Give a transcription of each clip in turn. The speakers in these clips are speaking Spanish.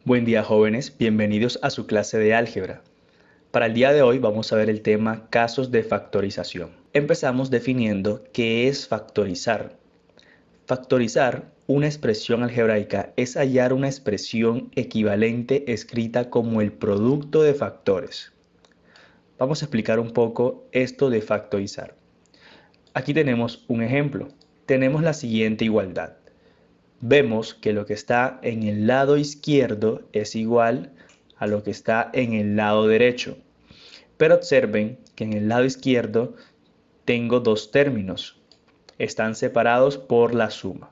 Buen día jóvenes, bienvenidos a su clase de álgebra. Para el día de hoy vamos a ver el tema casos de factorización. Empezamos definiendo qué es factorizar. Factorizar una expresión algebraica es hallar una expresión equivalente escrita como el producto de factores. Vamos a explicar un poco esto de factorizar. Aquí tenemos un ejemplo. Tenemos la siguiente igualdad. Vemos que lo que está en el lado izquierdo es igual a lo que está en el lado derecho. Pero observen que en el lado izquierdo tengo dos términos. Están separados por la suma.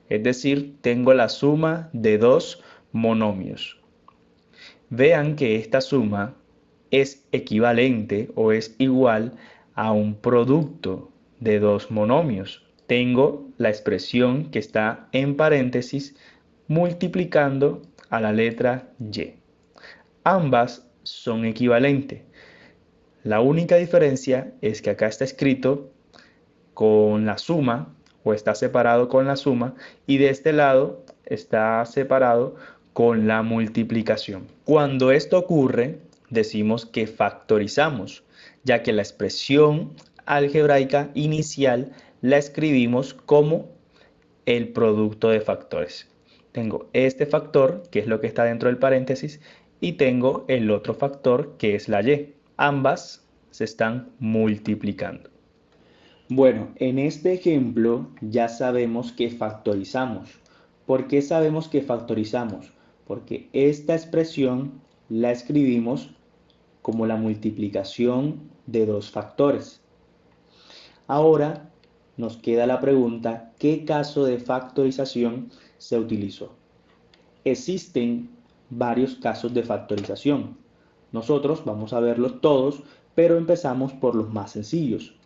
Es decir, tengo la suma de dos monomios. Vean que esta suma es equivalente o es igual a un producto de dos monomios. Tengo la expresión que está en paréntesis multiplicando a la letra y. Ambas son equivalentes. La única diferencia es que acá está escrito con la suma o está separado con la suma y de este lado está separado con la multiplicación. Cuando esto ocurre, decimos que factorizamos, ya que la expresión algebraica inicial la escribimos como el producto de factores. Tengo este factor, que es lo que está dentro del paréntesis, y tengo el otro factor, que es la y. Ambas se están multiplicando. Bueno, en este ejemplo ya sabemos que factorizamos. ¿Por qué sabemos que factorizamos? Porque esta expresión la escribimos como la multiplicación de dos factores. Ahora nos queda la pregunta, ¿qué caso de factorización se utilizó? Existen varios casos de factorización. Nosotros vamos a verlos todos, pero empezamos por los más sencillos.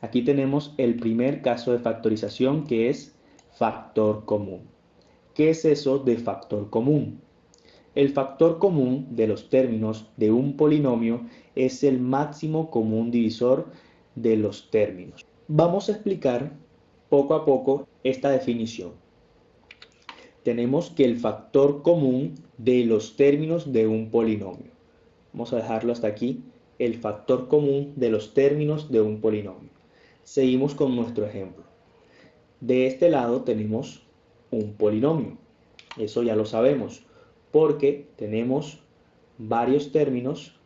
Aquí tenemos el primer caso de factorización que es factor común. ¿Qué es eso de factor común? El factor común de los términos de un polinomio es el máximo común divisor de los términos. Vamos a explicar poco a poco esta definición. Tenemos que el factor común de los términos de un polinomio. Vamos a dejarlo hasta aquí. El factor común de los términos de un polinomio. Seguimos con nuestro ejemplo. De este lado tenemos un polinomio. Eso ya lo sabemos, porque tenemos varios términos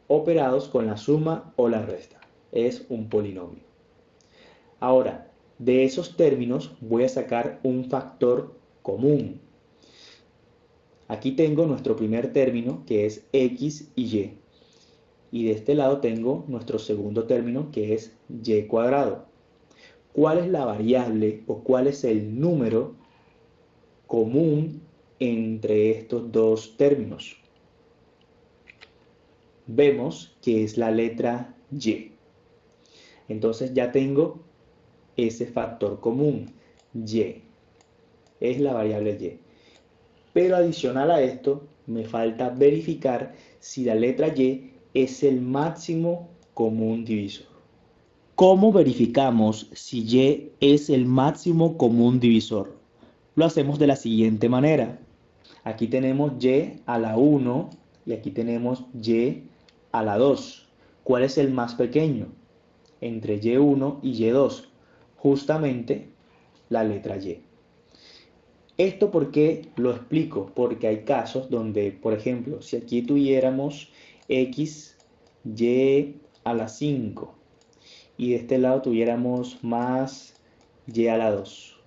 operados con la suma o la resta. Es un polinomio. Ahora, de esos términos voy a sacar un factor común. Aquí tengo nuestro primer término, que es x y y. Y de este lado tengo nuestro segundo término, que es y cuadrado. ¿Cuál es la variable o cuál es el número común entre estos dos términos? Vemos que es la letra y. Entonces ya tengo ese factor común, y. Es la variable y. Pero adicional a esto, me falta verificar si la letra y es el máximo común divisor. ¿Cómo verificamos si y es el máximo común divisor? Lo hacemos de la siguiente manera. Aquí tenemos y a la 1 y aquí tenemos y a la 2. ¿Cuál es el más pequeño? Entre y1 y y2. Justamente la letra y. ¿Esto por qué lo explico? Porque hay casos donde, por ejemplo, si aquí tuviéramos x, y a la 5 y de este lado tuviéramos más y a la 2.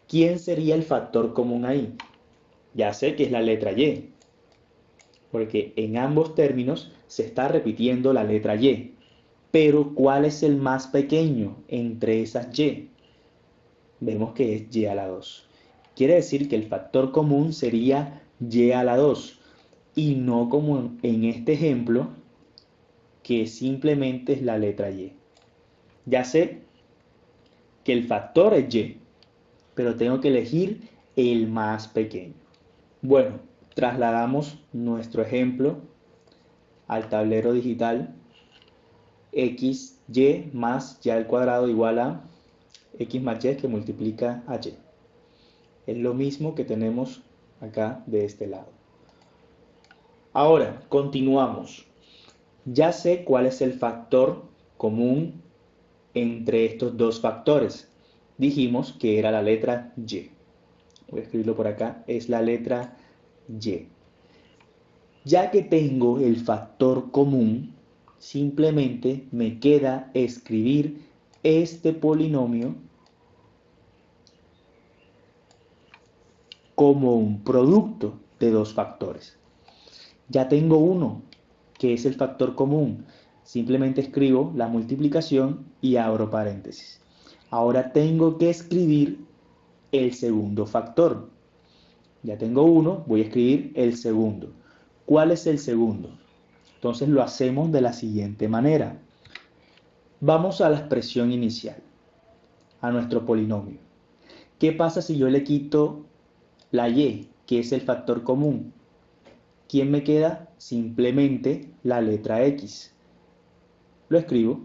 ¿Quién sería el factor común ahí? Ya sé que es la letra y, porque en ambos términos se está repitiendo la letra y. Pero ¿cuál es el más pequeño entre esas y? Vemos que es y a la 2. Quiere decir que el factor común sería y a la 2 y no como en este ejemplo que simplemente es la letra y. Ya sé que el factor es y, pero tengo que elegir el más pequeño. Bueno, trasladamos nuestro ejemplo al tablero digital. X, y más y al cuadrado igual a x más y que multiplica a y. Es lo mismo que tenemos acá de este lado. Ahora, continuamos. Ya sé cuál es el factor común entre estos dos factores. Dijimos que era la letra Y. Voy a escribirlo por acá. Es la letra Y. Ya que tengo el factor común, simplemente me queda escribir este polinomio como un producto de dos factores. Ya tengo uno, que es el factor común. Simplemente escribo la multiplicación y abro paréntesis. Ahora tengo que escribir el segundo factor. Ya tengo uno, voy a escribir el segundo. ¿Cuál es el segundo? Entonces lo hacemos de la siguiente manera. Vamos a la expresión inicial, a nuestro polinomio. ¿Qué pasa si yo le quito la y, que es el factor común? ¿Quién me queda? Simplemente la letra x. Lo escribo.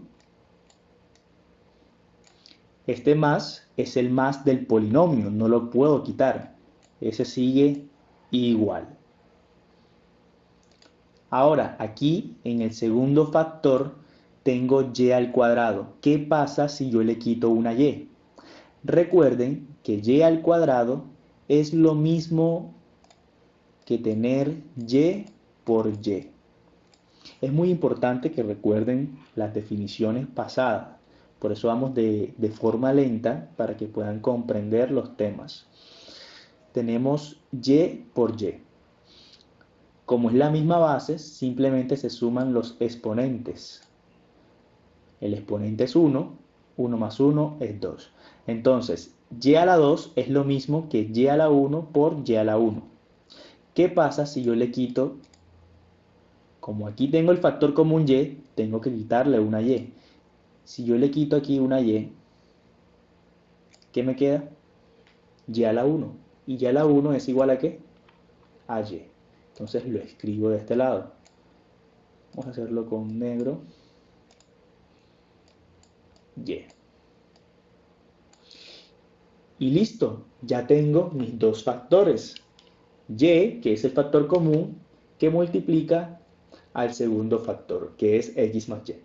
Este más es el más del polinomio, no lo puedo quitar. Ese sigue igual. Ahora, aquí en el segundo factor tengo y al cuadrado. ¿Qué pasa si yo le quito una y? Recuerden que y al cuadrado es lo mismo que tener y por y. Es muy importante que recuerden las definiciones pasadas. Por eso vamos de forma lenta para que puedan comprender los temas. Tenemos y por y. Como es la misma base, simplemente se suman los exponentes. El exponente es 1, 1 más 1 es 2. Entonces, y a la 2 es lo mismo que y a la 1 por y a la 1. ¿Qué pasa si yo le quito? Como aquí tengo el factor común y, tengo que quitarle una y. Si yo le quito aquí una y, ¿qué me queda? Y a la 1. Y y a la 1 es igual a ¿qué? A y. Entonces lo escribo de este lado. Vamos a hacerlo con negro. Y. Y listo, ya tengo mis dos factores. Y, que es el factor común, que multiplica al segundo factor, que es x más y.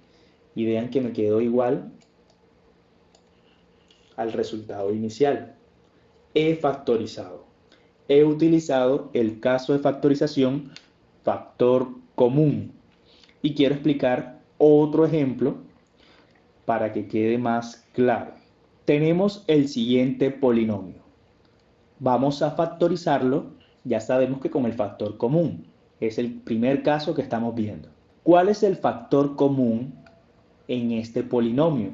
Y vean que me quedó igual al resultado inicial. He factorizado. He utilizado el caso de factorización factor común. Y quiero explicar otro ejemplo para que quede más claro. Tenemos el siguiente polinomio. Vamos a factorizarlo, ya sabemos que con el factor común. Es el primer caso que estamos viendo. ¿Cuál es el factor común en este polinomio?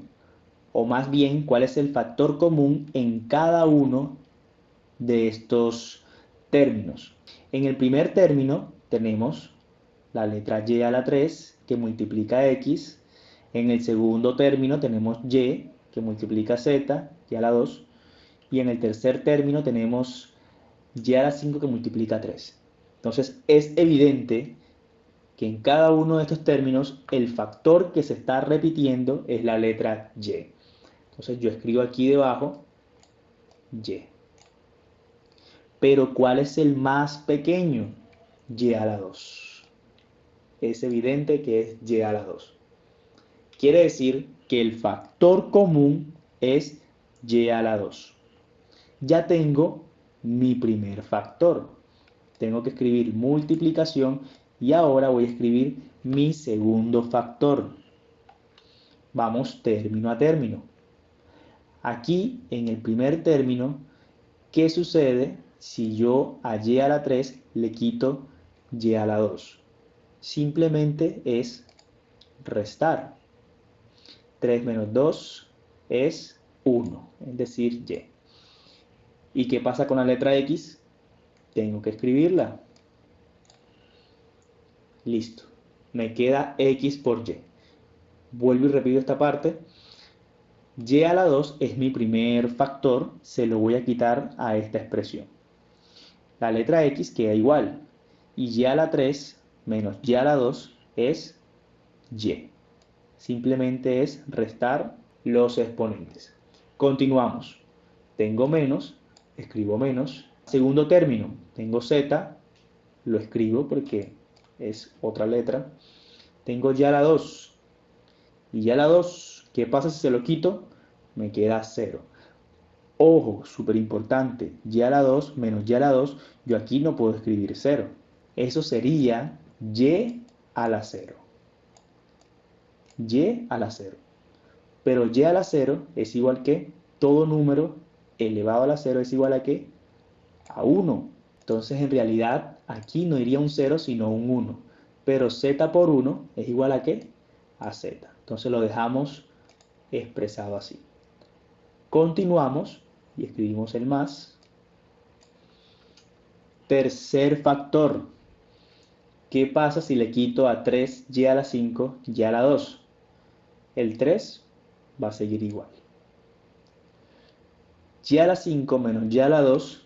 O más bien, ¿cuál es el factor común en cada uno de estos términos? En el primer término tenemos la letra y a la 3 que multiplica x. En el segundo término tenemos y que multiplica z, y a la 2. Y en el tercer término tenemos y a la 5 que multiplica 3. Entonces es evidente que en cada uno de estos términos el factor que se está repitiendo es la letra y. Entonces yo escribo aquí debajo y. Pero ¿cuál es el más pequeño? Y a la 2. Es evidente que es y a la 2. Quiere decir que el factor común es y a la 2. Ya tengo mi primer factor. Tengo que escribir multiplicación y ahora voy a escribir mi segundo factor. Vamos término a término. Aquí en el primer término, ¿qué sucede si yo a y a la 3 le quito y a la 2? Simplemente es restar. 3 menos 2 es 1, es decir, y. ¿Y qué pasa con la letra x? Tengo que escribirla. Listo. Me queda x por y. Vuelvo y repito esta parte. Y a la 2 es mi primer factor, se lo voy a quitar a esta expresión. La letra x queda igual. Y a la 3 menos y a la 2 es y. Simplemente es restar los exponentes. Continuamos. Tengo menos, escribo menos, Segundo término, tengo z, lo escribo porque es otra letra. Tengo ya la 2. Y ya la 2, ¿qué pasa si se lo quito? Me queda 0. Ojo, súper importante, ya la 2 menos ya la 2, yo aquí no puedo escribir 0. Eso sería y a la 0. Y a la 0. Pero y a la 0 es igual que todo número elevado a la 0 es igual a ¿qué? A 1. Entonces en realidad aquí no iría un 0 sino un 1. Pero z por 1 es igual a ¿qué? A z. Entonces lo dejamos expresado así. Continuamos y escribimos el más. Tercer factor. ¿Qué pasa si le quito a 3y a la 5 y a la 2? El 3 va a seguir igual. Y a la 5 menos y a la 2,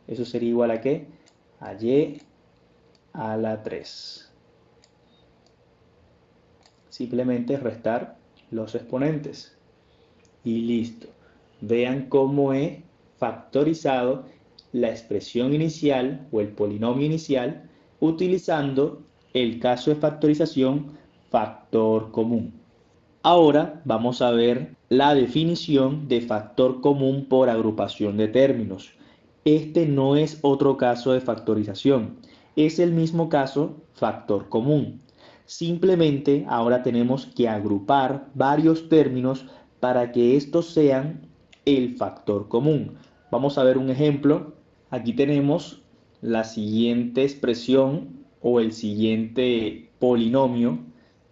eso sería igual a ¿qué? A y a la 3. Simplemente restar los exponentes. Y listo. Vean cómo he factorizado la expresión inicial o el polinomio inicial utilizando el caso de factorización factor común. Ahora vamos a ver la definición de factor común por agrupación de términos. Este no es otro caso de factorización, es el mismo caso factor común. Simplemente ahora tenemos que agrupar varios términos para que estos sean el factor común. Vamos a ver un ejemplo. Aquí tenemos la siguiente expresión o el siguiente polinomio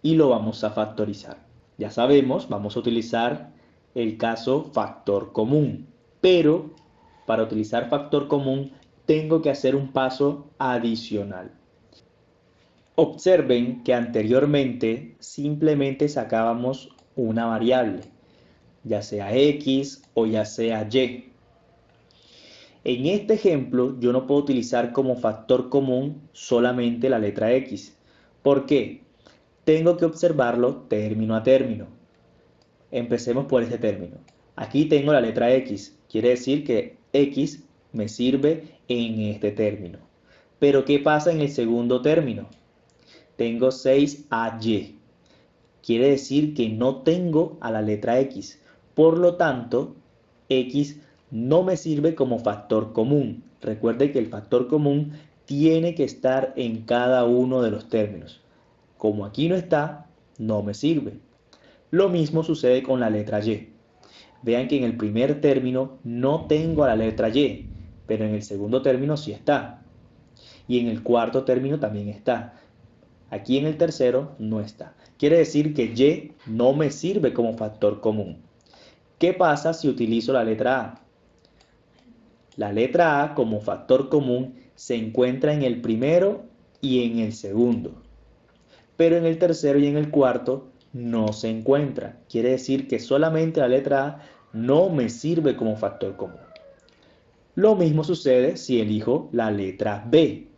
y lo vamos a factorizar. Ya sabemos, vamos a utilizar el caso factor común, pero para utilizar factor común tengo que hacer un paso adicional. Observen que anteriormente simplemente sacábamos una variable, ya sea x o ya sea y. En este ejemplo yo no puedo utilizar como factor común solamente la letra x. ¿Por qué? Tengo que observarlo término a término. Empecemos por este término. Aquí tengo la letra x, quiere decir que x me sirve en este término. Pero ¿qué pasa en el segundo término? Tengo 6ay. Quiere decir que no tengo a la letra x. Por lo tanto, x no me sirve como factor común. Recuerde que el factor común tiene que estar en cada uno de los términos. Como aquí no está, no me sirve. Lo mismo sucede con la letra y. Vean que en el primer término no tengo a la letra y, pero en el segundo término sí está. Y en el cuarto término también está. Aquí en el tercero no está. Quiere decir que y no me sirve como factor común. ¿Qué pasa si utilizo la letra a? La letra a como factor común se encuentra en el primero y en el segundo. Pero en el tercero y en el cuarto no se encuentra. Quiere decir que solamente la letra A no me sirve como factor común. Lo mismo sucede si elijo la letra B.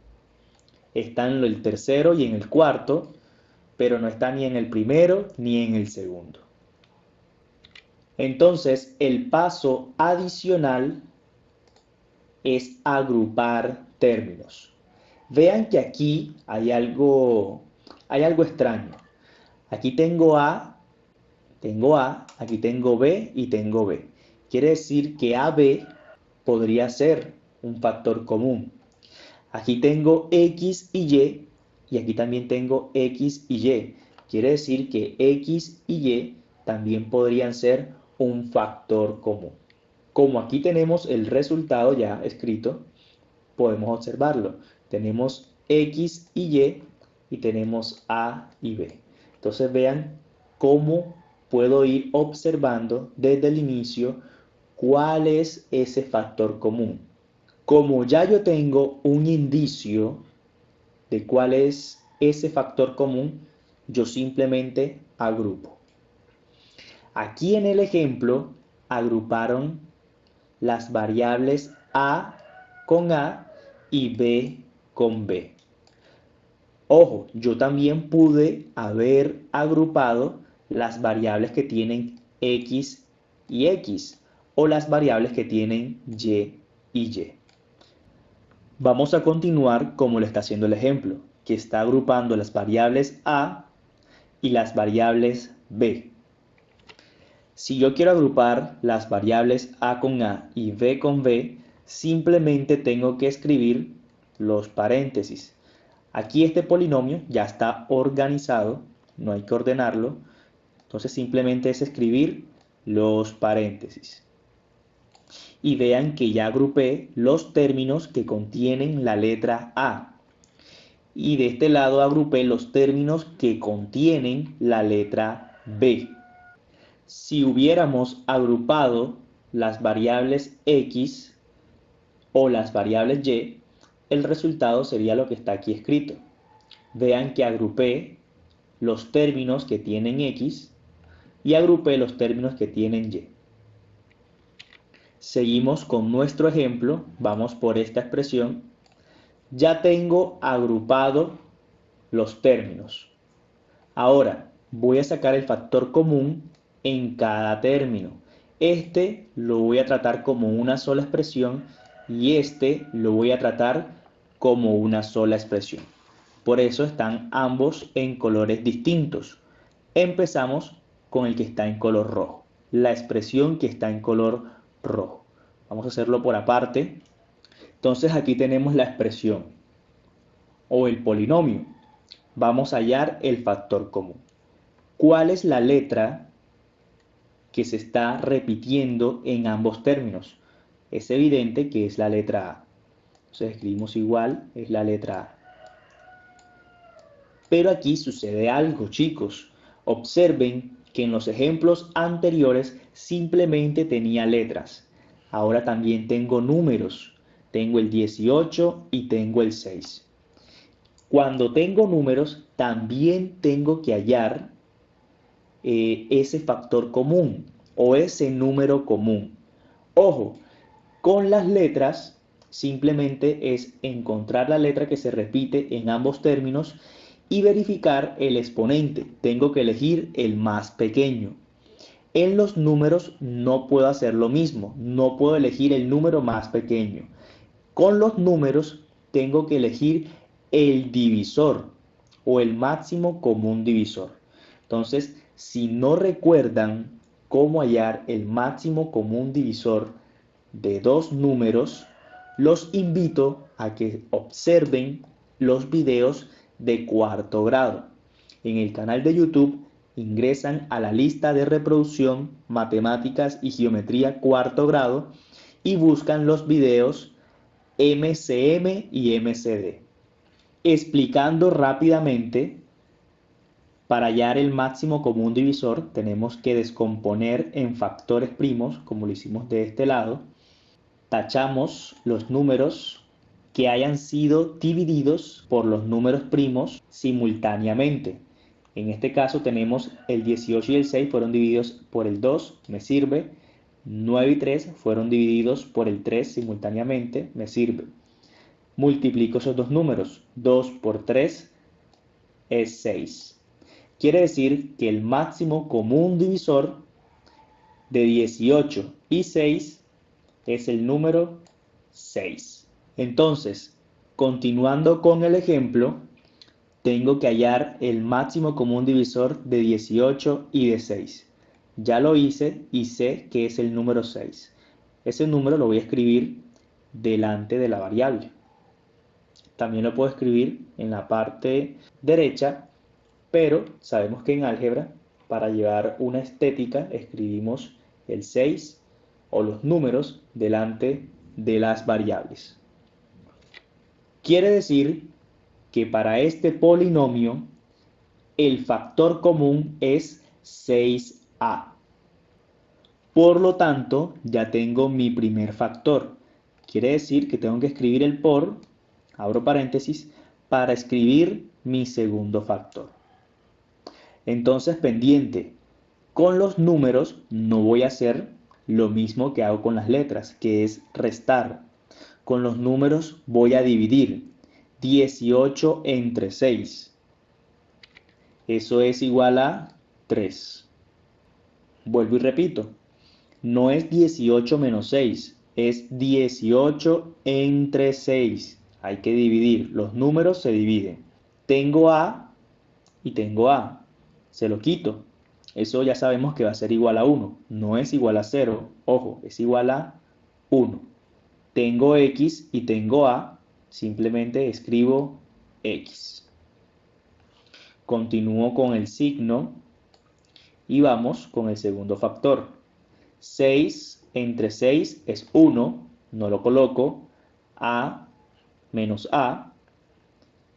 Está en el tercero y en el cuarto, pero no está ni en el primero ni en el segundo. Entonces, el paso adicional es agrupar términos. Vean que aquí hay algo extraño. Aquí tengo A, aquí tengo B y tengo B. Quiere decir que AB podría ser un factor común. Aquí tengo X y aquí también tengo X y Y. Quiere decir que X y Y también podrían ser un factor común. Como aquí tenemos el resultado ya escrito, podemos observarlo. Tenemos X y tenemos A y B. Entonces vean cómo puedo ir observando desde el inicio cuál es ese factor común. Como ya yo tengo un indicio de cuál es ese factor común, yo simplemente agrupo. Aquí en el ejemplo agruparon las variables A con A y B con B. Ojo, yo también pude haber agrupado las variables que tienen X y X o las variables que tienen Y y Y. Vamos a continuar como lo está haciendo el ejemplo, que está agrupando las variables A y las variables B. Si yo quiero agrupar las variables A con A y B con B, simplemente tengo que escribir los paréntesis. Aquí este polinomio ya está organizado, no hay que ordenarlo, entonces simplemente es escribir los paréntesis. Y vean que ya agrupé los términos que contienen la letra A. Y de este lado agrupé los términos que contienen la letra B. Si hubiéramos agrupado las variables X o las variables Y, el resultado sería lo que está aquí escrito. Vean que agrupé los términos que tienen X y agrupé los términos que tienen Y. Seguimos con nuestro ejemplo, vamos por esta expresión. Ya tengo agrupado los términos. Ahora voy a sacar el factor común en cada término. Este lo voy a tratar como una sola expresión y este lo voy a tratar como una sola expresión. Por eso están ambos en colores distintos. Empezamos con el que está en color rojo, la expresión que está en color rojo. Vamos a hacerlo por aparte. Entonces aquí tenemos la expresión o el polinomio. Vamos a hallar el factor común. ¿Cuál es la letra que se está repitiendo en ambos términos? Es evidente que es la letra A. Entonces escribimos igual, es la letra A. Pero aquí sucede algo, chicos. Observen que en los ejemplos anteriores simplemente tenía letras. Ahora también tengo números. Tengo el 18 y tengo el 6. Cuando tengo números, también tengo que hallar ese factor común o ese número común. Ojo, con las letras simplemente es encontrar la letra que se repite en ambos términos y verificar el exponente. Tengo que elegir el más pequeño. En los números no puedo hacer lo mismo, no puedo elegir el número más pequeño. Con los números tengo que elegir el divisor o el máximo común divisor. Entonces, si no recuerdan cómo hallar el máximo común divisor de dos números, los invito a que observen los videos de cuarto grado. En el canal de YouTube ingresan a la lista de reproducción Matemáticas y Geometría cuarto grado y buscan los videos MCM y MCD. Explicando rápidamente, para hallar el máximo común divisor tenemos que descomponer en factores primos, como lo hicimos de este lado. Tachamos los números que hayan sido divididos por los números primos simultáneamente. En este caso tenemos el 18 y el 6 fueron divididos por el 2, me sirve. 9 y 3 fueron divididos por el 3 simultáneamente, me sirve. Multiplico esos dos números, 2 por 3 es 6. Quiere decir que el máximo común divisor de 18 y 6 es el número 6. Entonces, continuando con el ejemplo, tengo que hallar el máximo común divisor de 18 y de 6. Ya lo hice y sé que es el número 6. Ese número lo voy a escribir delante de la variable. También lo puedo escribir en la parte derecha, pero sabemos que en álgebra, para llevar una estética, escribimos el 6 o los números delante de las variables. Quiere decir que para este polinomio el factor común es 6a. Por lo tanto, ya tengo mi primer factor. Quiere decir que tengo que escribir el por, abro paréntesis, para escribir mi segundo factor. Entonces, pendiente, con los números no voy a hacer lo mismo que hago con las letras, que es restar. Con los números voy a dividir 18 entre 6. Eso es igual a 3. Vuelvo y repito, no es 18 menos 6, es 18 entre 6. hay que dividir. Los números se dividen. Tengo A y tengo A. Se lo quito. Eso ya sabemos que va a ser igual a 1. No es igual a 0. Ojo, es igual a 1. Tengo X y tengo A. Simplemente escribo X. Continúo con el signo y vamos con el segundo factor. 6 entre 6 es 1. No lo coloco. A menos A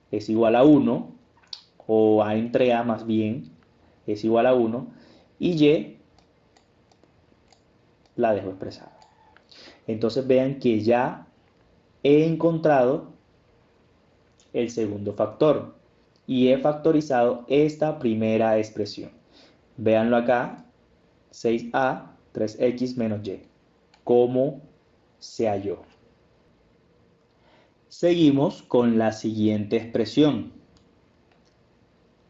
es igual a 1, o A entre A más bien es igual a 1, y Y la dejo expresada. Entonces vean que ya he encontrado el segundo factor y he factorizado esta primera expresión. Véanlo acá, 6A 3X menos Y. ¿Cómo se halló? Seguimos con la siguiente expresión.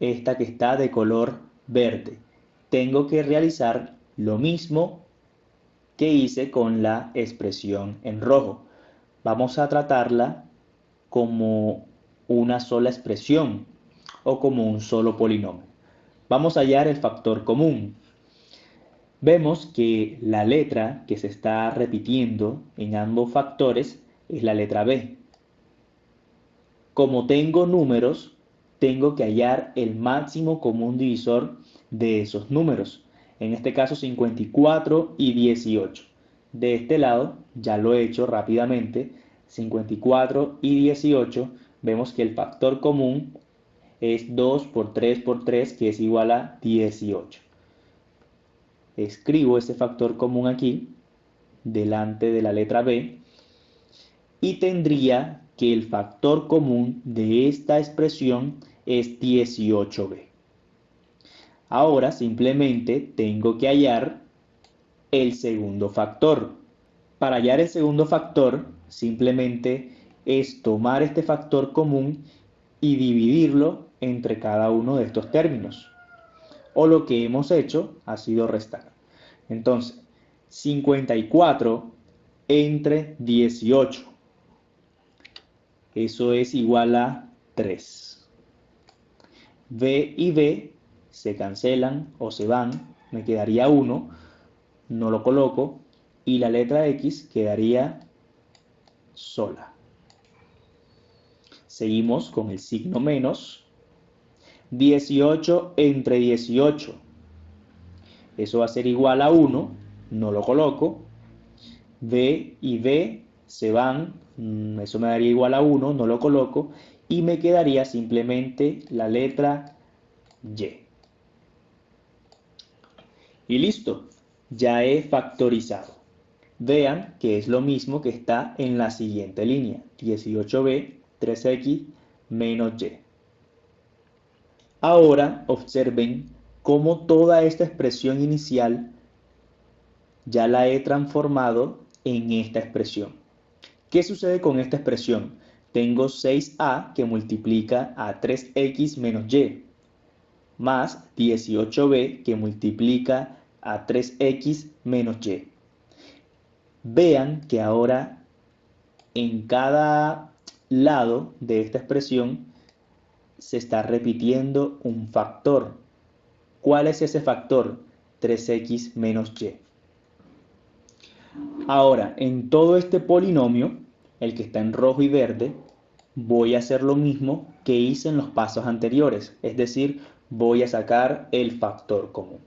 Esta que está de color verde. Tengo que realizar lo mismo que hice con la expresión en rojo. Vamos a tratarla como una sola expresión o como un solo polinomio. Vamos a hallar el factor común. Vemos que la letra que se está repitiendo en ambos factores es la letra B. Como tengo números, tengo que hallar el máximo común divisor de esos números. En este caso 54 y 18. De este lado, ya lo he hecho rápidamente, 54 y 18, vemos que el factor común es 2 por 3 por 3, que es igual a 18. Escribo ese factor común aquí, delante de la letra B, y tendría que el factor común de esta expresión es 18b. Ahora simplemente tengo que hallar el segundo factor. Para hallar el segundo factor, simplemente es tomar este factor común y dividirlo entre cada uno de estos términos. O lo que hemos hecho ha sido restar. Entonces, 54 entre 18. Eso es igual a 3. B y B se cancelan o se van. Me quedaría 1. No lo coloco. Y la letra X quedaría sola. Seguimos con el signo menos. 18 entre 18. Eso va a ser igual a 1. No lo coloco. B y B se van. Eso me daría igual a 1. No lo coloco. Y me quedaría simplemente la letra Y. Y listo. Ya he factorizado. Vean que es lo mismo que está en la siguiente línea. 18b 3x menos y. Ahora observen cómo toda esta expresión inicial ya la he transformado en esta expresión. ¿Qué sucede con esta expresión? Tengo 6a que multiplica a 3x menos y, más 18b que multiplica a 3x menos y. Vean que ahora en cada lado de esta expresión se está repitiendo un factor. ¿Cuál es ese factor? 3x menos y. Ahora, en todo este polinomio, el que está en rojo y verde, voy a hacer lo mismo que hice en los pasos anteriores, es decir, voy a sacar el factor común.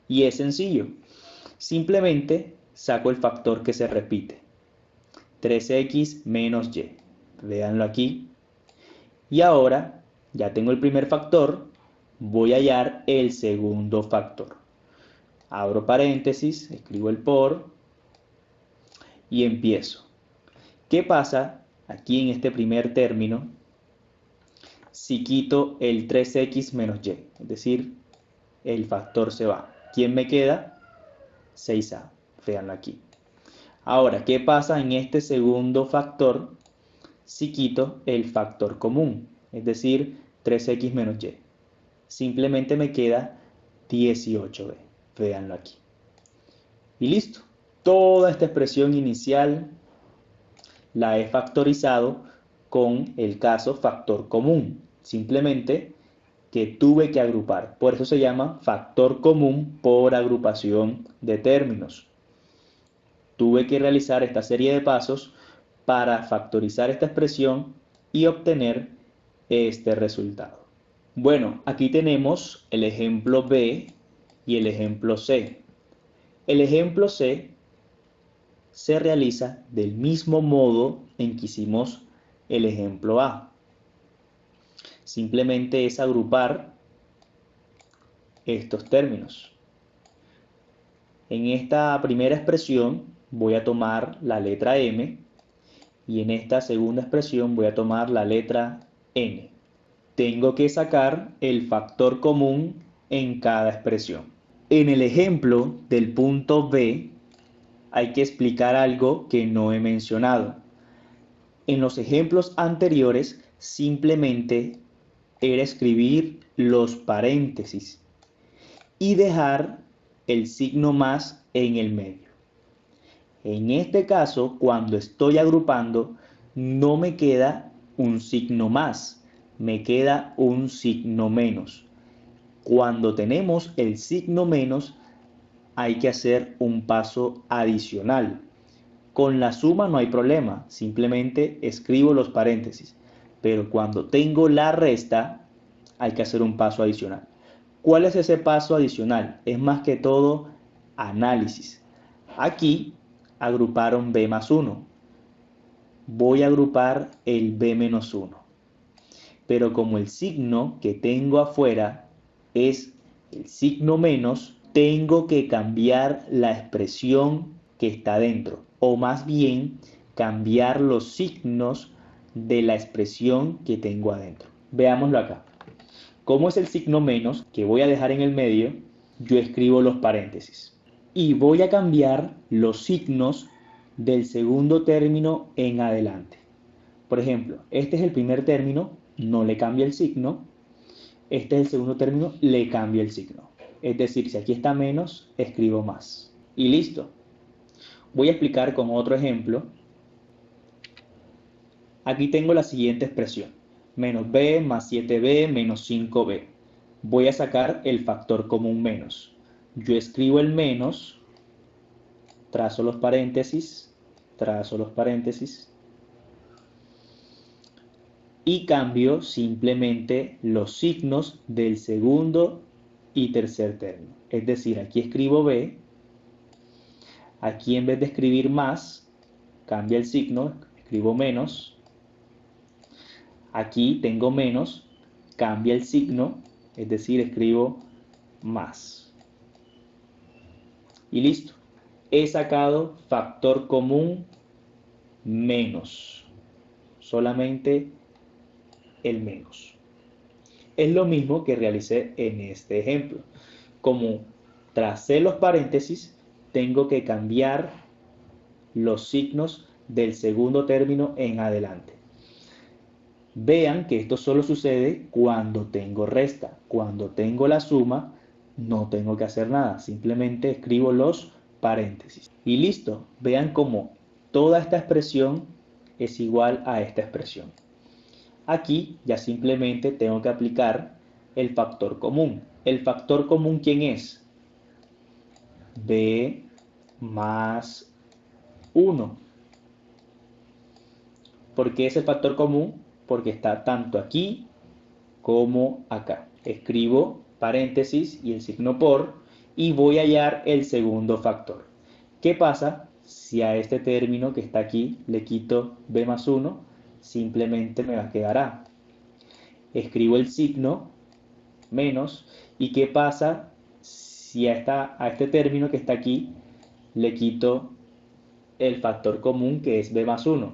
Y es sencillo, simplemente saco el factor que se repite, 3x menos y. Véanlo aquí. Y ahora, ya tengo el primer factor, voy a hallar el segundo factor. Abro paréntesis, escribo el por y empiezo. ¿Qué pasa aquí en este primer término si quito el 3x menos y? Es decir, el factor se va. ¿Quién me queda? 6a. Véanlo aquí. Ahora, ¿qué pasa en este segundo factor si quito el factor común? Es decir, 3x menos y. Simplemente me queda 18b. Véanlo aquí. Y listo. Toda esta expresión inicial la he factorizado con el caso factor común. Simplemente que tuve que agrupar. Por eso se llama factor común por agrupación de términos. Tuve que realizar esta serie de pasos para factorizar esta expresión y obtener este resultado. Bueno, aquí tenemos el ejemplo B y el ejemplo C. El ejemplo C se realiza del mismo modo en que hicimos el ejemplo A. Simplemente es agrupar estos términos. En esta primera expresión voy a tomar la letra M y en esta segunda expresión voy a tomar la letra N. Tengo que sacar el factor común en cada expresión. En el ejemplo del punto B hay que explicar algo que no he mencionado. En los ejemplos anteriores simplemente era escribir los paréntesis y dejar el signo más en el medio. En este caso, cuando estoy agrupando, no me queda un signo más, me queda un signo menos. Cuando tenemos el signo menos, hay que hacer un paso adicional. Con la suma no hay problema, simplemente escribo los paréntesis. Pero cuando tengo la resta, hay que hacer un paso adicional. ¿Cuál es ese paso adicional? Es más que todo análisis. Aquí agruparon B más 1. Voy a agrupar el B menos 1. Pero como el signo que tengo afuera es el signo menos, tengo que cambiar la expresión que está dentro. O más bien, cambiar los signos de la expresión que tengo adentro. Veámoslo acá. Como es el signo menos que voy a dejar en el medio, yo escribo los paréntesis. Y voy a cambiar los signos del segundo término en adelante. Por ejemplo, este es el primer término, no le cambia el signo. Este es el segundo término, le cambio el signo. Es decir, si aquí está menos, escribo más. Y listo. Voy a explicar con otro ejemplo. Aquí tengo la siguiente expresión. Menos b más 7b menos 5b. Voy a sacar el factor común menos. Yo escribo el menos, trazo los paréntesis, y cambio simplemente los signos del segundo y tercer término. Es decir, aquí escribo b, aquí en vez de escribir más, cambia el signo, escribo menos, aquí tengo menos, cambia el signo, es decir, escribo más. Y listo. He sacado factor común menos. Solamente el menos. Es lo mismo que realicé en este ejemplo. Como tracé los paréntesis, tengo que cambiar los signos del segundo término en adelante. Vean que esto solo sucede cuando tengo resta. Cuando tengo la suma, no tengo que hacer nada. Simplemente escribo los paréntesis. Y listo. Vean cómo toda esta expresión es igual a esta expresión. Aquí ya simplemente tengo que aplicar el factor común. ¿El factor común quién es? B más 1. ¿Por qué es el factor común? Porque está tanto aquí como acá. Escribo paréntesis y el signo por y voy a hallar el segundo factor. ¿Qué pasa si a este término que está aquí le quito b más 1? Simplemente me va a quedar a. Escribo el signo menos y ¿qué pasa si a este término que está aquí le quito el factor común que es b más 1?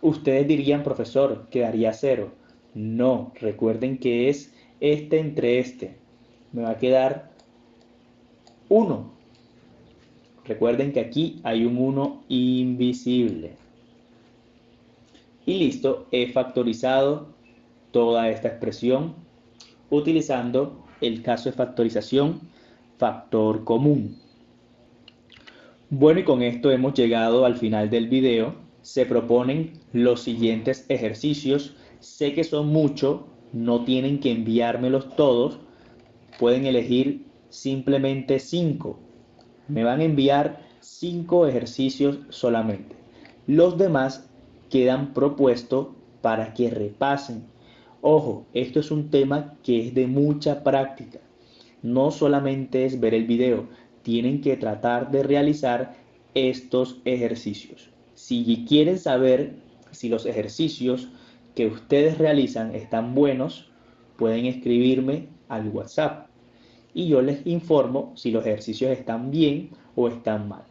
Ustedes dirían, profesor, quedaría 0. No, recuerden que es este entre este. Me va a quedar 1. Recuerden que aquí hay un 1 invisible. Y listo, he factorizado toda esta expresión utilizando el caso de factorización factor común. Bueno, y con esto hemos llegado al final del video. se proponen los siguientes ejercicios. Sé que son muchos, no tienen que enviármelos todos, pueden elegir simplemente 5. Me van a enviar 5 ejercicios solamente. Los demás quedan propuestos para que repasen. Ojo, esto es un tema que es de mucha práctica. No solamente es ver el video, tienen que tratar de realizar estos ejercicios. Si quieren saber si los ejercicios que ustedes realizan están buenos, pueden escribirme al WhatsApp y yo les informo si los ejercicios están bien o están mal.